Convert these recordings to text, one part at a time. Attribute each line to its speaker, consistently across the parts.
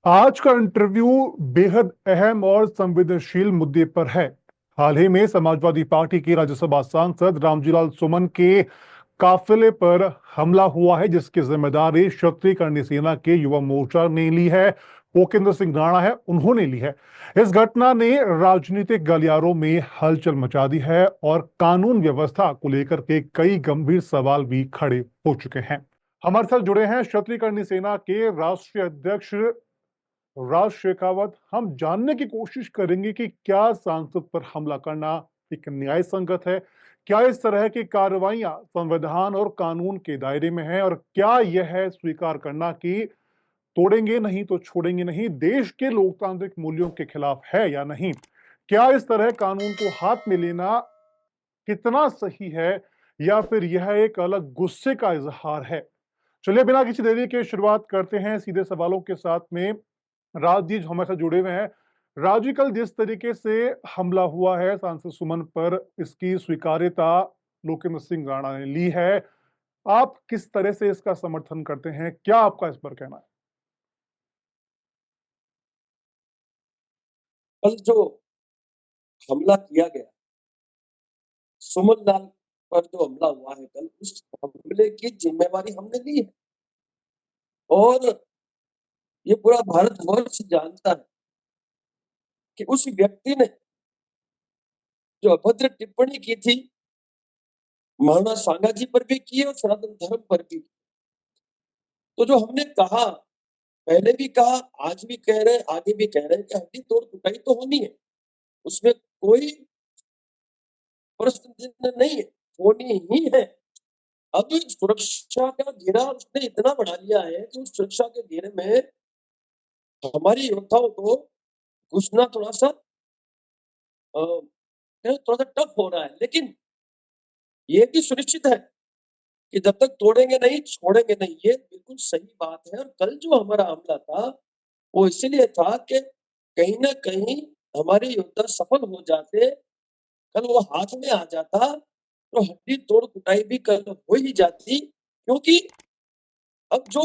Speaker 1: आज का इंटरव्यू बेहद अहम और संवेदनशील मुद्दे पर है। हाल ही में समाजवादी पार्टी के राज्यसभा सांसद रामजीलाल सुमन के काफिले पर हमला हुआ है, जिसकी जिम्मेदारी क्षत्रिय करणी सेना के युवा मोर्चा ने ली है। ओकेंद्र सिंह राणा है, उन्होंने ली है। इस घटना ने राजनीतिक गलियारों में हलचल मचा दी है और कानून व्यवस्था को लेकर के कई गंभीर सवाल भी खड़े हो चुके हैं। हमारे साथ जुड़े हैं क्षत्रिय करणी सेना के राष्ट्रीय अध्यक्ष राज शेखावत। हम जानने की कोशिश करेंगे कि क्या सांसद पर हमला करना एक न्याय संगत है, क्या इस तरह की कार्रवाइयां संविधान और कानून के दायरे में है, और क्या यह है स्वीकार करना कि तोड़ेंगे नहीं तो छोड़ेंगे नहीं देश के लोकतांत्रिक मूल्यों के खिलाफ है या नहीं। क्या इस तरह कानून को हाथ में लेना कितना सही है, या फिर यह एक अलग गुस्से का इजहार है। चलिए बिना किसी देरी के शुरुआत करते हैं सीधे सवालों के साथ में। राज जी हमारे साथ जुड़े हुए हैं। राज जी, कल जिस तरीके से हमला हुआ है सांसद सुमन पर, इसकी स्वीकार्यता लोकेंद्र सिंह राणा ने ली है। आप किस तरह से इसका समर्थन करते हैं, क्या आपका इस पर कहना है?
Speaker 2: कल जो हमला किया गया, सुमन लाल पर जो हमला हुआ है कल, उस हमले की जिम्मेवारी हमने ली है। और ये पूरा भारतवर्ष जानता है कि उस व्यक्ति ने जो अभद्र टिप्पणी की थी, महाराणा सांगा जी पर भी की और सनातन धर्म पर भी। तो जो हमने कहा, पहले भी कहा, आज भी कह रहे हैं, आगे भी कह रहे हैं कि हड्डी तोड़ कुटाई तो होनी है, उसमें कोई प्रश्न चिन्ह नहीं है, होनी ही है। अब सुरक्षा का घेरा उसने इतना बढ़ा लिया है कि उस सुरक्षा के घेरे में हमारे योद्धाओं को घुसना थोड़ा सा टफ हो रहा है। लेकिन ये भी सुनिश्चित है कि जब तक तोड़ेंगे नहीं छोड़ेंगे नहीं, ये बिल्कुल सही बात है। और कल जो हमारा हमला था वो इसलिए था कि कहीं ना कहीं हमारे योद्धा सफल हो जाते, कल वो हाथ में आ जाता तो हड्डी तोड़ कुटाई भी कल हो ही जाती। क्योंकि अब जो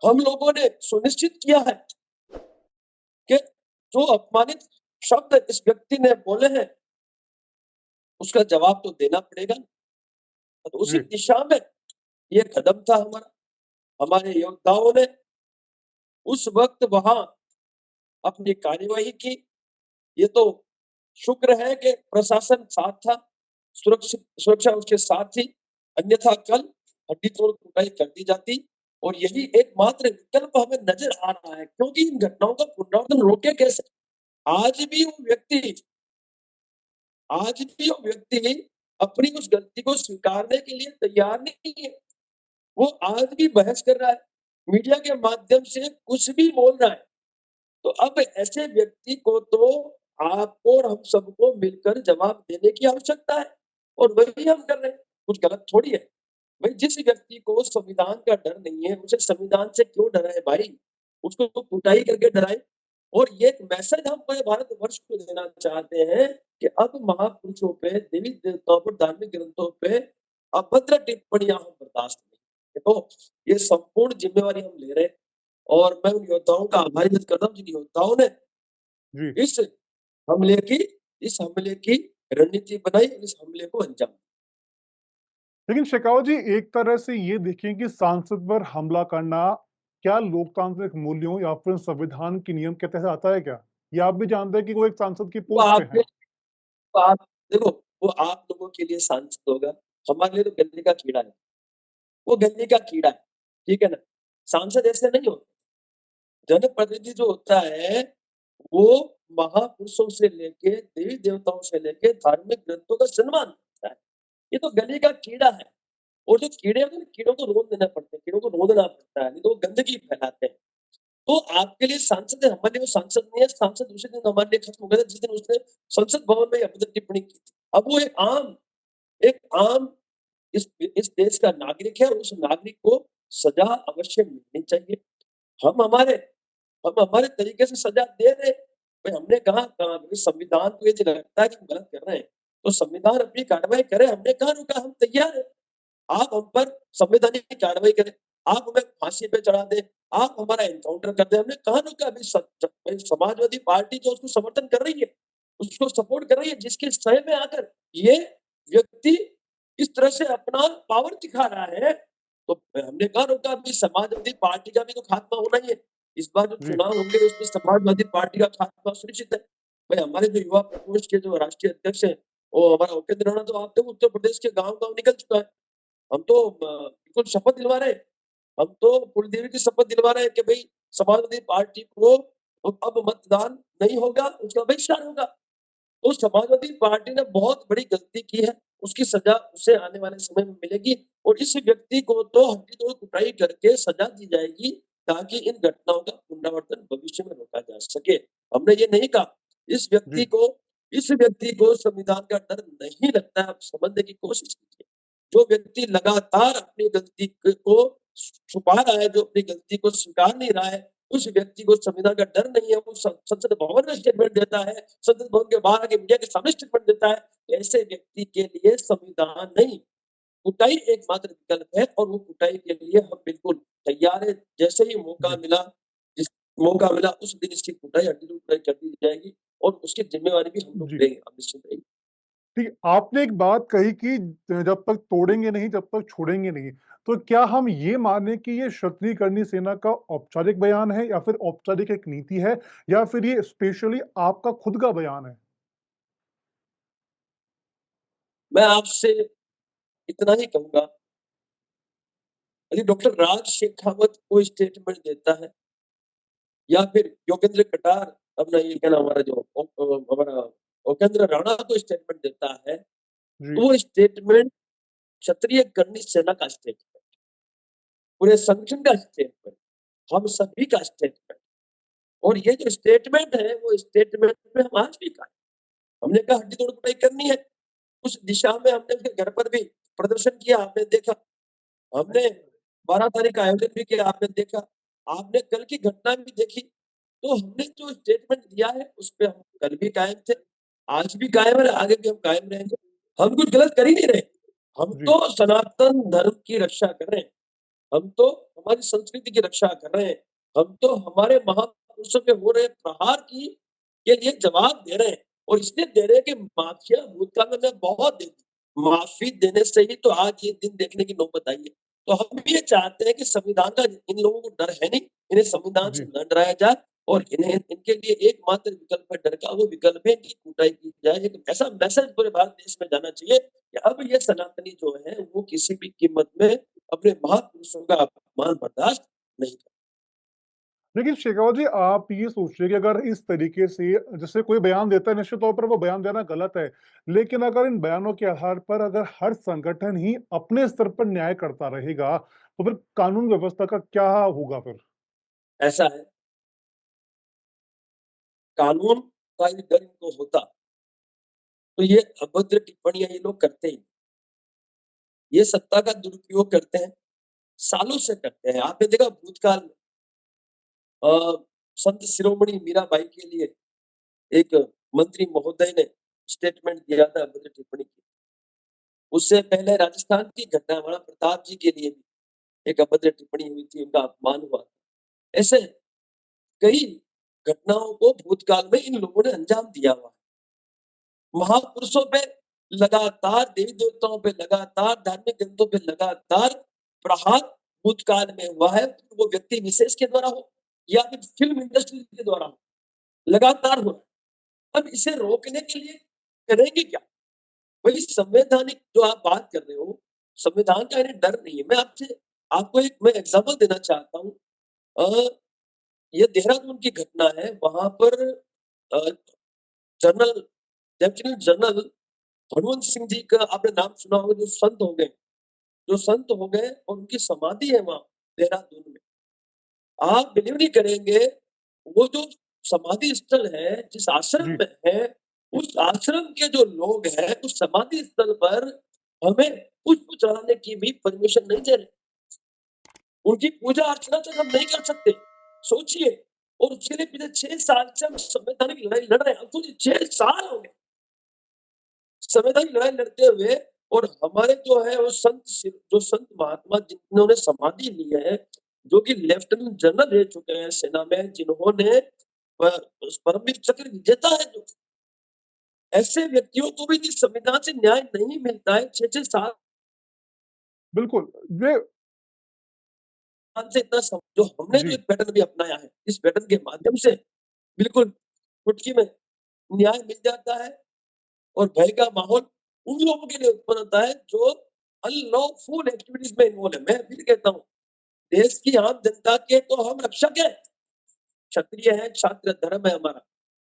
Speaker 2: हम लोगों ने सुनिश्चित किया है कि जो अपमानित शब्द इस व्यक्ति ने बोले हैं उसका जवाब तो देना पड़ेगा। तो उसी
Speaker 1: जी।
Speaker 2: दिशा में ये कदम था हमारा। हमारे योद्धाओं ने उस वक्त वहां अपनी कार्यवाही की। ये तो शुक्र है कि प्रशासन साथ था, सुरक्षा उसके साथ थी, अन्यथा कल हड्डी तोड़ कुटाई कर दी जाती। और यही एकमात्र विकल्प हमें नजर आ रहा है, क्योंकि इन घटनाओं का पुनरावृत्ति रोके कैसे। आज भी वो व्यक्ति आज भी वो व्यक्ति अपनी उस गलती को स्वीकारने के लिए तैयार नहीं है। वो आज भी बहस कर रहा है, मीडिया के माध्यम से कुछ भी बोल रहा है। तो अब ऐसे व्यक्ति को तो आपको और हम सबको मिलकर जवाब देने की आवश्यकता है, और वही हम कर रहे हैं। कुछ गलत थोड़ी है भाई। जिस व्यक्ति को संविधान का डर नहीं है, उसे संविधान से क्यों डराए भाई? उसको तो कुटाई करके डराए। और ये एक मैसेज हम पूरे भारतवर्ष को देना चाहते हैं कि अब महापुरुषों पे, देवी देवताओं पर, धार्मिक ग्रंथों पे अभद्र टिप्पणियां हम बर्दाश्त नहीं। तो ये संपूर्ण जिम्मेवारी हम ले रहे हैं। और मैं उन योद्धाओं का आभार व्यक्त करता हूँ जिन योद्धाओं ने
Speaker 1: जी।
Speaker 2: इस हमले की इस हमले की रणनीति बनाई, इस हमले को अंजाम दिया।
Speaker 1: लेकिन शेखावत जी, एक तरह से ये देखें कि सांसद पर हमला करना क्या लोकतांत्रिक मूल्यों या फिर संविधान के नियम के तहत आता है क्या? ये आप भी जानते हैं कि वो एक सांसद की
Speaker 2: वो
Speaker 1: पोस्ट पे
Speaker 2: आपके
Speaker 1: हैं।
Speaker 2: वो आप देखो, वो आप लोगों के लिए सांसद होगा, हमारे लिए तो गंदे का कीड़ा है। वो गंदे का कीड़ा है, ठीक है ना? सांसद ऐसे नहीं होते। जनप्रतिनिधि जो होता है वो महापुरुषों से लेके, देवी देवताओं से लेके, धार्मिक ग्रंथों का सम्मान करता है। ये तो गले का कीड़ा है। और जो कीड़े होते हैं ना, कीड़ों को रोक देना पड़ता है, कीड़ों को रोकना पड़ता है, नहीं तो वो गंदगी फैलाते हैं। तो आपके लिए सांसद है, हमारे लिए वो सांसद नहीं है। सांसद उसी दिन हमारे लिए खत्म हो गया था जिस दिन उसने संसद भवन में अभद्र टिप्पणी की थी। अब वो एक आम इस देश का नागरिक है, और उस नागरिक को सजा अवश्य मिलनी चाहिए। हम हमारे हम हमारे तरीके से सजा दे रहे। भाई हमने कहा संविधान को यदि लगता है कि हम गलत कर रहे हैं तो संविधान अपनी कार्रवाई करे। हमने कहा रुका, हम तैयार है। आप हम पर संवैधानिक कार्रवाई करें। आप हमें फांसी पे चढ़ा दें, आप हमारा एनकाउंटर कर दें। हमने कहाँ रोका? अभी समाजवादी पार्टी जो उसको समर्थन कर रही है, उसको सपोर्ट कर रही है, जिसके सह में आकर ये व्यक्ति इस तरह से अपना पावर दिखा रहा है, तो हमने कहाँ रोका? अभी समाजवादी पार्टी का भी तो खात्मा होना ही है। इस बार जो
Speaker 1: जी।
Speaker 2: चुनाव होंगे उसमें समाजवादी पार्टी का खात्मा सुनिश्चित है। भाई हमारे जो युवा प्रकोष्ठ के जो राष्ट्रीय अध्यक्ष हैं, वो हमारा उपेंद्र राणा, तो आप देखो उत्तर प्रदेश के गाँव-गाँव निकल चुका है। हम तो बिल्कुल शपथ दिलवा रहे हैं। हम तो कुलदेवी की शपथ दिलवा रहे हैं कि भई समाजवादी पार्टी को अब मतदान नहीं होगा, उसका बहिष्कार होगा। तो समाजवादी पार्टी ने बहुत बड़ी गलती की है, उसकी सज़ा उसे आने वाले समय में मिलेगी और इस व्यक्ति को तो हड्डी-तोड़ कुटाई करके सज़ा दी जाएगी, ताकि इन घटनाओं का पुनरावर्तन भविष्य में रोका जा सके। हमने ये नहीं कहा, इस व्यक्ति
Speaker 1: जी।
Speaker 2: को इस व्यक्ति को संविधान का डर नहीं लगता है, आप समझने की कोशिश कीजिए। जो व्यक्ति लगातार अपनी गलती को छुपा रहा है, जो अपनी गलती को स्वीकार नहीं रहा है, उस व्यक्ति को संविधान का डर नहीं है, वो संसद भवन में स्टेटमेंट देता है, संसद भवन के बाहर आके मीडिया के सामने स्टेटमेंट देता है। ऐसे व्यक्ति के लिए संविधान नहीं, कुटाई एकमात्र विकल्प है और वो कुटाई के लिए हम बिल्कुल तैयार हैं। जैसे ही मौका
Speaker 1: जी।
Speaker 2: मिला, जिस मौका मिला उस दिन इसकी कुटाई, हड्डी-तोड़ कुटाई कर दी जाएगी और उसकी ज़िम्मेवारी भी हम लोग
Speaker 1: जी।
Speaker 2: लेंगे, आप निश्चिंत रहिए।
Speaker 1: ठीक है, आपने एक बात कही कि जब तक तोड़ेंगे नहीं, तब तक छोड़ेंगे नहीं। तो क्या हम ये माने कि ये क्षत्रिय सेना का औपचारिक बयान है या फिर औपचारिक एक नीति है या फिर ये स्पेशली आपका खुद का बयान है?
Speaker 2: मैं आपसे इतना ही कहूँगा, यदि डॉक्टर राज शेखावत कोई स्टेटमेंट देता है या फिर योगेंद्र कटार, अपना ये क्या नाम, हमारा जो हमारा उपेंद्र राणा कोई स्टेटमेंट देता है,
Speaker 1: जी।
Speaker 2: तो वो स्टेटमेंट क्षत्रिय करनी सेना का स्टेटमेंट, पूरे संगठन का स्टेटमेंट, हम सभी का स्टेटमेंट। और ये जो स्टेटमेंट है, वो स्टेटमेंट में हम आज भी कायम। हमने कहा हड्डी तोड़ कुटाई करनी है, उस दिशा में हमने उसके घर पर भी प्रदर्शन किया, आपने देखा। हमने 12 तारीख का आयोजन भी किया, आपने देखा। आपने कल की घटना भी देखी। तो हमने जो स्टेटमेंट दिया है, उस पे हम कल भी कायम थे, आज भी कायम है, आगे भी हम कायम रहेंगे। हम कुछ गलत कर ही नहीं रहे। हम
Speaker 1: जी।
Speaker 2: तो सनातन धर्म की रक्षा कर रहे हैं। हम तो हमारी संस्कृति की रक्षा कर रहे हैं। हम तो हमारे महापुरुषों पे हो रहे प्रहार की के लिए जवाब दे रहे हैं और इसलिए दे रहे हैं कि माफिया भूतकाल में हमें बहुत दे दी। माफी देने से ही तो आज ये दिन देखने की नौबत आई है। तो हम भी ये चाहते हैं कि संविधान का इन लोगों को डर है नहीं, इन्हें संविधान से
Speaker 1: जी।
Speaker 2: न डराया जाए और इन्हें इनके लिए एकमात्र विकल्प है डर का, वो विकल्प है इनकी कुटाई की जाए। एक ऐसा मैसेज पूरे भारत देश में जाना चाहिए कि अब ये सनातनी जो है, वो किसी भी कीमत में अपने महापुरुषों का अपमान बर्दाश्त नहीं कर।
Speaker 1: लेकिन शेखावत जी, आप ये सोचिए कि अगर इस तरीके से जैसे कोई बयान देता है, निश्चित तौर पर वो बयान देना गलत है। लेकिन अगर इन बयानों के आधार पर अगर हर संगठन ही अपने स्तर पर न्याय करता रहेगा, तो फिर कानून व्यवस्था का क्या होगा फिर?
Speaker 2: ऐसा है, कानून का यदि डर इनको होता, तो ये अभद्र टिप्पणियाँ ये लोग करते ही। ये सत्ता का दुरुपयोग करते हैं, सालों से करते हैं। आपने देखा भूतकाल में अ, संत शिरोमणि मीराबाई के लिए एक मंत्री महोदय ने स्टेटमेंट दिया था, अभद्र टिप्पणी की। उससे पहले राजस्थान की घटना महाराणा प्रताप जी के लिए भी एक अभद्र टिप्पणी हुई थी, उनका अपमान हुआ। ऐसे कई घटनाओं को भूतकाल में इन लोगों ने अंजाम दिया हुआ है। महापुरुषों पे लगातार, देवी-देवताओं पे लगातार, धार्मिक ग्रंथों पे लगातार प्रहार भूतकाल में हुआ है। वो व्यक्ति विशेष के द्वारा हो या फिर फ़िल्म इंडस्ट्री के द्वारा हो, लगातार हो रहा है। अब इसे रोकने के लिए करेंगे क्या? वही संवैधानिक जो आप बात कर रहे हो, संविधान का इन्हें डर नहीं है। मैं आपसे आपको एक मैं एग्ज़ाम्पल देना चाहता हूँ। अ, ये देहरादून की घटना है, वहाँ पर अ, general lieutenant general Harwant Singh ji का आपने नाम सुना होगा, जो संत हो गए और उनकी समाधि है वहाँ देहरादून में। आप बिलीव नहीं करेंगे, वो जो समाधि स्थल है, जिस आश्रम
Speaker 1: जी।
Speaker 2: में है, उस आश्रम के जो लोग हैं, उस समाधि स्थल पर हमें पुष्प चढ़ाने की भी परमिशन नहीं दे रहे। उनकी पूजा अर्चना तक हम नहीं कर सकते। सोचिए, और उसके लिए पिछले 6 साल से हम संवैधानिक लड़ाई लड़ रहे हैं। अब सोचिए 6 साल हो गए। संवैधानिक लड़ाई लड़ते हुए और हमारे जो है वो जो संत महात्मा जिन्होंने समाधि ली है, जो कि लेफ्टिनेंट जनरल रह चुके हैं सेना में, जिन्होंने परमवीर चक्र विजेता है, जो ऐसे व्यक्तियों को भी इस संविधान से न्याय नहीं मिलता है। 6-6 साल
Speaker 1: बिल्कुल, ये
Speaker 2: से इतना जो हमने जो
Speaker 1: जी,
Speaker 2: एक पैटर्न भी अपनाया है, इस पैटर्न के माध्यम से बिल्कुल चुटकी में न्याय मिल जाता है और भय का माहौल उन लोगों के लिए उत्पन्न होता है जो अनलॉफुल एक्टिविटीज में इन्वॉल्व है। मैं फिर कहता हूँ, देश की आम जनता के तो हम रक्षक हैं, क्षत्रिय है, छात्र धर्म है हमारा।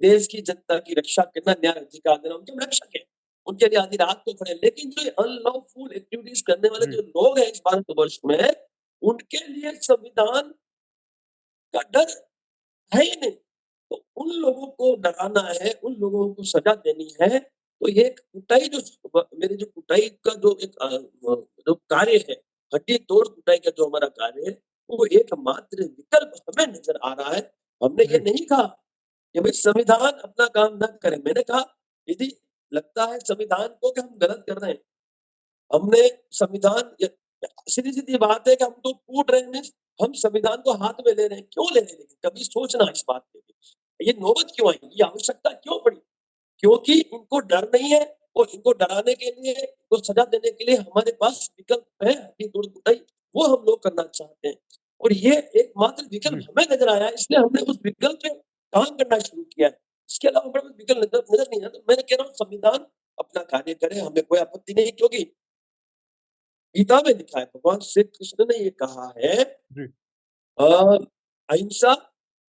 Speaker 2: देश की जनता की रक्षा करना, न्याय अधिकार देना, उनके हम रक्षक हैं। उनके लिए आधी रात को खड़े हैं। लेकिन जो अनलॉफुल एक्टिविटीज करने वाले
Speaker 1: जी,
Speaker 2: जो लोग हैं इस भारतवर्ष में, उनके लिए संविधान का डर है ही नहीं। तो उन लोगों को डराना है, उन लोगों को सजा देनी है, तो ये एक कुटाई मेरे जो कुटाई का जो एक जो कार्य है, हड्डी तोड़ कुटाई का जो हमारा कार्य है, वो एकमात्र विकल्प हमें नज़र आ रहा है। हमने ये
Speaker 1: जी,
Speaker 2: नहीं कहा कि भई संविधान अपना काम ना करे। मैंने कहा, यदि लगता है संविधान को कि हम गलत कर रहे हैं, हमने संविधान य सीधी-सीधी बात है कि हम तो कूट रहे हैं, हम संविधान को हाथ में ले रहे हैं। क्यों ले रहे हैं? कभी सोचना इस बात पे भी। ये नौबत क्यों आई? ये आवश्यकता क्यों पड़ी? क्योंकि इनको डर नहीं है और इनको डराने के लिए, इनको सजा देने के लिए हमारे पास विकल्प है, हड्डी तोड़ कुटाई, वो हम लोग करना चाहते हैं। और ये एकमात्र विकल्प
Speaker 1: जी।
Speaker 2: हमें नज़र आया है, इसलिए हमने उस विकल्प पे काम करना शुरू किया है। इसके अलावा हमारे पास विकल्प नज़र नहीं आता। मैं कह रहा हूँ संविधान अपना कार्य करे, हमें कोई आपत्ति नहीं, क्योंकि गीता में लिखा है, भगवान श्री कृष्ण ने ये कहा है,
Speaker 1: जी,
Speaker 2: अ, अहिंसा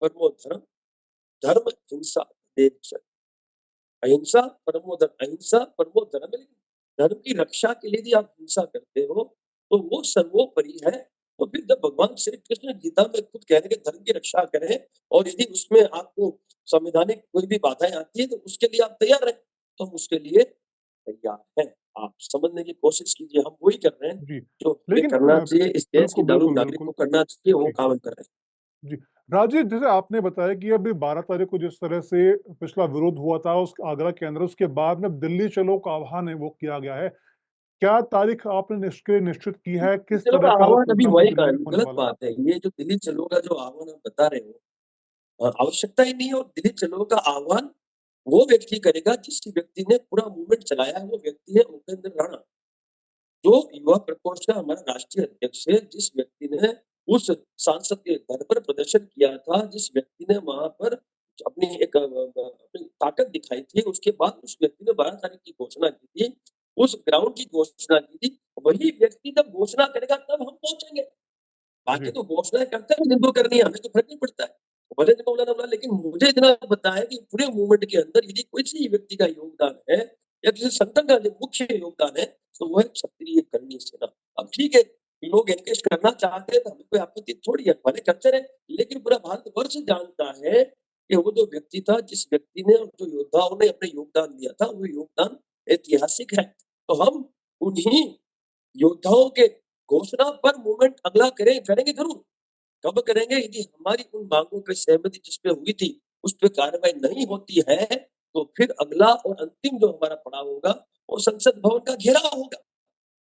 Speaker 2: परमो धर्म, धर्म हिंसा देव च। अहिंसा परमो धर्म है। धर्म की रक्षा के लिए यदि आप हिंसा करते हो, तो वो सर्वोपरि है। तो फिर जब भगवान श्री कृष्ण गीता में खुद कह रहे हैं कि धर्म की रक्षा करें, और यदि उसमें आपको संवैधानिक कोई भी बाधाएँ आती है, तो उसके लिए आप तैयार रहें। तो हम उसके लिए तैयार हैं। आप समझने की कोशिश कीजिए, हम वही कर रहे हैं,
Speaker 1: जी।
Speaker 2: जो हमें
Speaker 1: लेकिन
Speaker 2: करना चाहिए, इस देश की
Speaker 1: बिल्कुल,
Speaker 2: दारूण
Speaker 1: बिल्कुल,
Speaker 2: नागरिक
Speaker 1: बिल्कुल।
Speaker 2: को करना चाहिए, वो
Speaker 1: जी,
Speaker 2: काम हम कर रहे हैं।
Speaker 1: जी। राजेश, जैसे आपने बताया कि अभी 12 तारीख को जिस तरह से पिछला विरोध हुआ था उस आगरा के अंदर, उसके बाद में दिल्ली चलो का आह्वान है वो किया गया है। क्या तारीख आपने निश्चित की है? किस
Speaker 2: चलो का
Speaker 1: तरह का वो
Speaker 2: आह्वान अभी
Speaker 1: प्रोग्राम
Speaker 2: हुआ
Speaker 1: है
Speaker 2: ही
Speaker 1: दिल्ली
Speaker 2: कहाँ
Speaker 1: में
Speaker 2: है,
Speaker 1: होने
Speaker 2: गलत
Speaker 1: वाला है?
Speaker 2: बात है। ये जो दिल्ली चलो का जो आह्वान आप बता रहे हो, आवश्यकता ही नहीं है। और दिल्ली चलो का आह्वान वो व्यक्ति करेगा जिस व्यक्ति ने पूरा मूवमेंट चलाया है, वो व्यक्ति है उपेंद्र राणा, जो युवा प्रकोष्ठ का हमारा राष्ट्रीय अध्यक्ष है, जिस व्यक्ति ने उस सांसद के घर पर प्रदर्शन किया था, जिस व्यक्ति ने वहाँ पर अपनी अपनी ताकत दिखाई थी, उसके बाद उस व्यक्ति ने 12 तारीख की घोषणा की थी, उस ग्राउंड की घोषणा की थी। वही व्यक्ति जब घोषणा करेगा तब हम पहुँचेंगे। बाकी
Speaker 1: जी,
Speaker 2: तो घोषणाएँ करते हैं जिनको करनी है, हमें तो फर्क नहीं पड़ता है। भले जिनको बुलाना बुला, लेकिन मुझे इतना पता है कि पूरे मूवमेंट के अंदर यदि किसी व्यक्ति का योगदान है या किसी संगठन का जो मुख्य योगदान है, तो वो है क्षत्रिय कर्णी सेना। अब ठीक है, लोग एनगेज करना चाहते हैं तो हमें कोई आपत्ति थोड़ी है, भले करते रहें, लेकिन पूरा भारतवर्ष जानता है कि वो जो व्यक्ति था, जिस व्यक्ति ने और जो योद्धाओं ने अपने योगदान दिया था, वो योगदान ऐतिहासिक है। तो हम उन्हीं योद्धाओं के घोषणा पर मूवमेंट अगला करेंगे जरूर। कब करेंगे? यदि हमारी उन मांगों पे सहमति जिस पे हुई थी, उस पे कार्रवाई नहीं होती है, तो फिर अगला और अंतिम जो हमारा पड़ाव होगा, वो संसद भवन का घेराव होगा।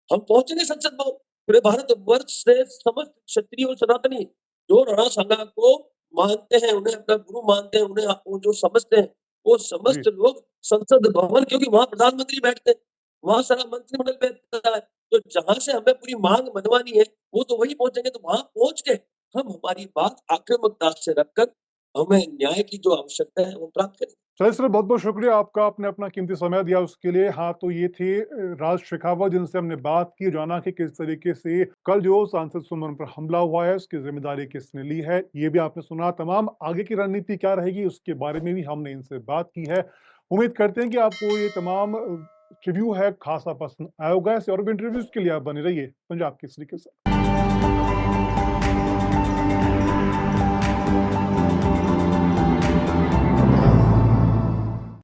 Speaker 2: हम पहुंचेंगे संसद भवन। पूरे भारतवर्ष से समस्त क्षत्रिय और सनातनी जो राणा सांगा को मानते हैं, उन्हें अपना गुरु मानते हैं, उन्हें वो जो समझते हैं, वो
Speaker 1: जी।
Speaker 2: समस्त लोग संसद भवन, क्योंकि वहां प्रधानमंत्री बैठते हैं, वहां सारा मंत्रिमंडल बैठता है। तो जहां से हमें पूरी मांग मनवानी है, वो तो वही पहुंचेंगे। तो वहां पहुंच के हम हमारी बात आक्रामकता से रखकर हमें न्याय की जो आवश्यकता है वो प्राप्त करेंगे।
Speaker 1: चलिए सर, बहुत-बहुत शुक्रिया आपका, आपने अपना कीमती समय दिया उसके लिए। हाँ, तो ये थे राज शेखावत जिनसे हमने बात की, जाना कि किस तरीके से कल जो सांसद सुमन पर हमला हुआ है, उसकी ज़िम्मेदारी किसने ली है, ये भी आपने सुना। तमाम आगे की रणनीति क्या रहेगी, उसके बारे में भी हमने इनसे बात की है। उम्मीद करते हैं कि आपको ये तमाम रिव्यू है, ख़ासा पसंद आया होगा। ऐसे और भी इंटरव्यूज़ के लिए आप बने रहिए पंजाब केसरी के साथ।